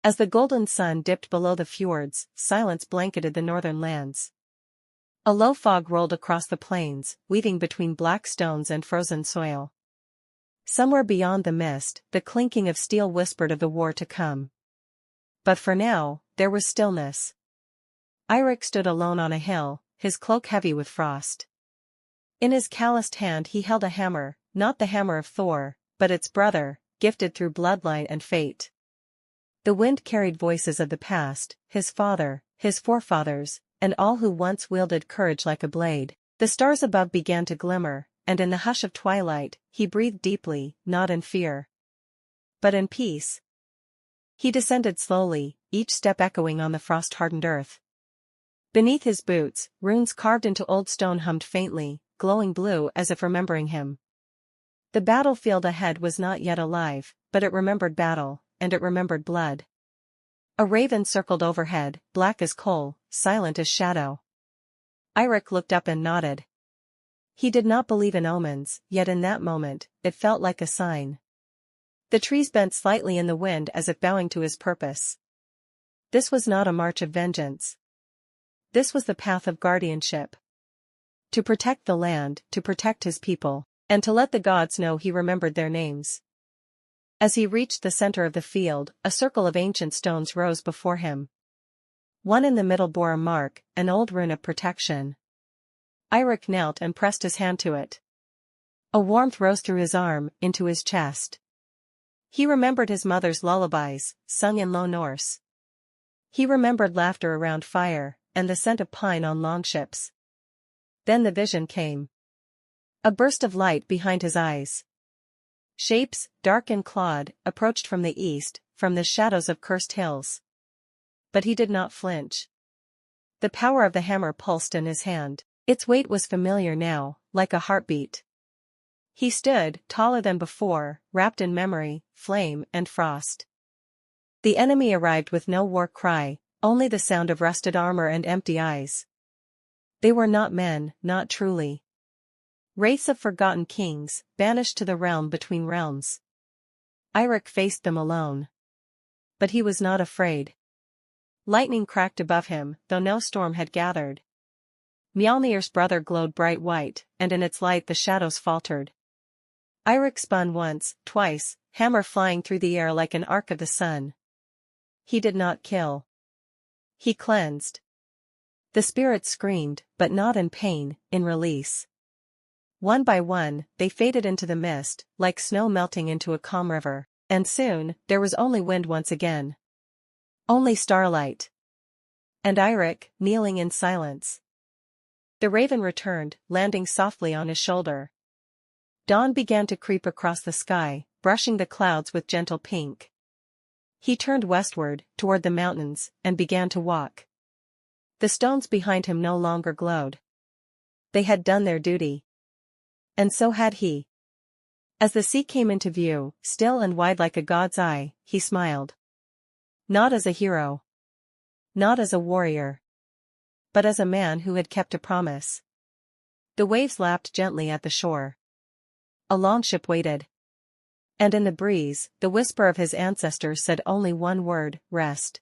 As the golden sun dipped below the fjords, silence blanketed the northern lands. A low fog rolled across the plains, weaving between black stones and frozen soil. Somewhere beyond the mist, the clinking of steel whispered of the war to come. But for now, there was stillness. Eirik stood alone on a hill, his cloak heavy with frost. In his calloused hand he held a hammer, not the hammer of Thor, but its brother, gifted through bloodline and fate. The wind carried voices of the past, his father, his forefathers, and all who once wielded courage like a blade. The stars above began to glimmer, and in the hush of twilight, he breathed deeply, not in fear, but in peace. He descended slowly, each step echoing on the frost-hardened earth. Beneath his boots, runes carved into old stone hummed faintly, glowing blue as if remembering him. The battlefield ahead was not yet alive, but it remembered battle, and it remembered blood. A raven circled overhead, black as coal, silent as shadow. Eirik looked up and nodded. He did not believe in omens, yet in that moment, it felt like a sign. The trees bent slightly in the wind as if bowing to his purpose. This was not a march of vengeance. This was the path of guardianship. To protect the land, to protect his people, and to let the gods know he remembered their names. As he reached the center of the field, a circle of ancient stones rose before him. One in the middle bore a mark, an old rune of protection. Eirik knelt and pressed his hand to it. A warmth rose through his arm, into his chest. He remembered his mother's lullabies, sung in low Norse. He remembered laughter around fire, and the scent of pine on longships. Then the vision came. A burst of light behind his eyes. Shapes, dark and clawed, approached from the east, from the shadows of cursed hills. But he did not flinch. The power of the hammer pulsed in his hand. Its weight was familiar now, like a heartbeat. He stood, taller than before, wrapped in memory, flame, and frost. The enemy arrived with no war cry, only the sound of rusted armor and empty eyes. They were not men, not truly. Wraiths of forgotten kings, banished to the realm between realms. Eirik faced them alone. But he was not afraid. Lightning cracked above him, though no storm had gathered. Mjolnir's brother glowed bright white, and in its light the shadows faltered. Eirik spun once, twice, hammer flying through the air like an arc of the sun. He did not kill. He cleansed. The spirits screamed, but not in pain, in release. One by one, they faded into the mist, like snow melting into a calm river, and soon, there was only wind once again. Only starlight. And Eirik, kneeling in silence. The raven returned, landing softly on his shoulder. Dawn began to creep across the sky, brushing the clouds with gentle pink. He turned westward, toward the mountains, and began to walk. The stones behind him no longer glowed. They had done their duty. And so had he. As the sea came into view, still and wide like a god's eye, he smiled. Not as a hero. Not as a warrior. But as a man who had kept a promise. The waves lapped gently at the shore. A longship waited. And in the breeze, the whisper of his ancestors said only one word, rest.